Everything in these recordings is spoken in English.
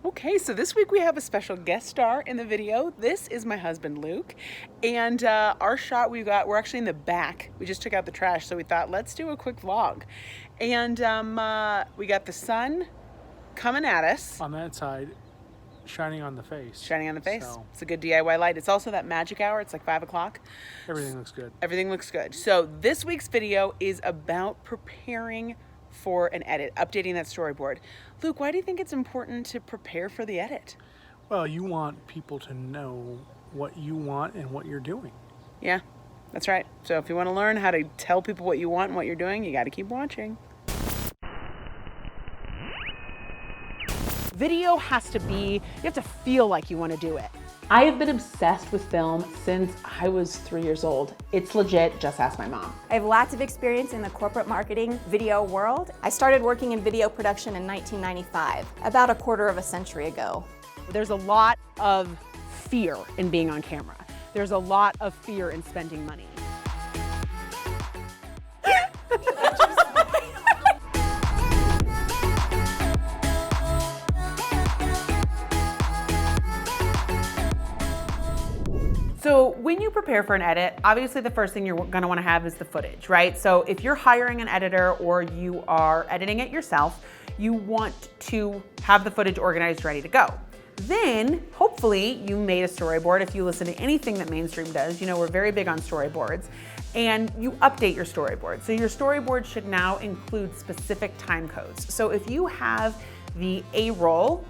Okay, so this week we have a special guest star in the video. This is my husband, Luke. And our shot we're actually in the back. We just took out the trash, so we thought, let's do a quick vlog. And we got the sun coming at us. On that side, shining on the face. Shining on the face. So, it's a good DIY light. It's also that magic hour. It's like 5 o'clock. everything looks good. Everything looks good. So this week's video is about preparing for an edit, updating that storyboard. Luke, why do you think it's important to prepare for the edit? Well, you want people to know what you want and what you're doing. Yeah, that's right. So if you want to learn how to tell people what you want and what you're doing, you got to keep watching. Video has to be, you have to feel like you want to do it. I have been obsessed with film since I was 3 years old. It's legit, just ask my mom. I have lots of experience in the corporate marketing video world. I started working in video production in 1995, about a quarter of a century ago. There's a lot of fear in being on camera. There's a lot of fear in spending money. So when you prepare for an edit, obviously the first thing you're gonna wanna have is the footage, right? So if you're hiring an editor or you are editing it yourself, you want to have the footage organized, ready to go. Then, hopefully, you made a storyboard. If you listen to anything that Mainstream does, you know we're very big on storyboards. And you update your storyboard. So your storyboard should now include specific time codes. So if you have the A-roll,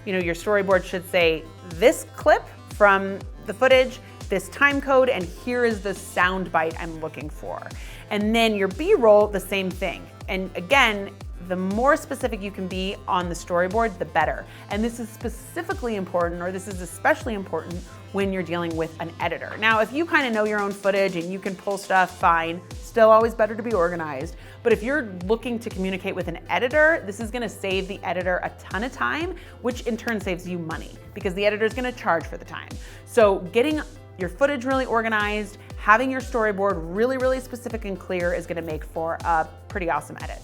you know, your storyboard should say this clip from the footage, this time code, and here is the sound bite I'm looking for. And then your B-roll, the same thing. And again, the more specific you can be on the storyboard, the better. And this is specifically important, or this is especially important when you're dealing with an editor. Now, if you kind of know your own footage and you can pull stuff, fine. Still always better to be organized. But if you're looking to communicate with an editor, this is gonna save the editor a ton of time, which in turn saves you money because the editor is gonna charge for the time. So getting your footage really organized, having your storyboard really, really specific and clear is gonna make for a pretty awesome edit.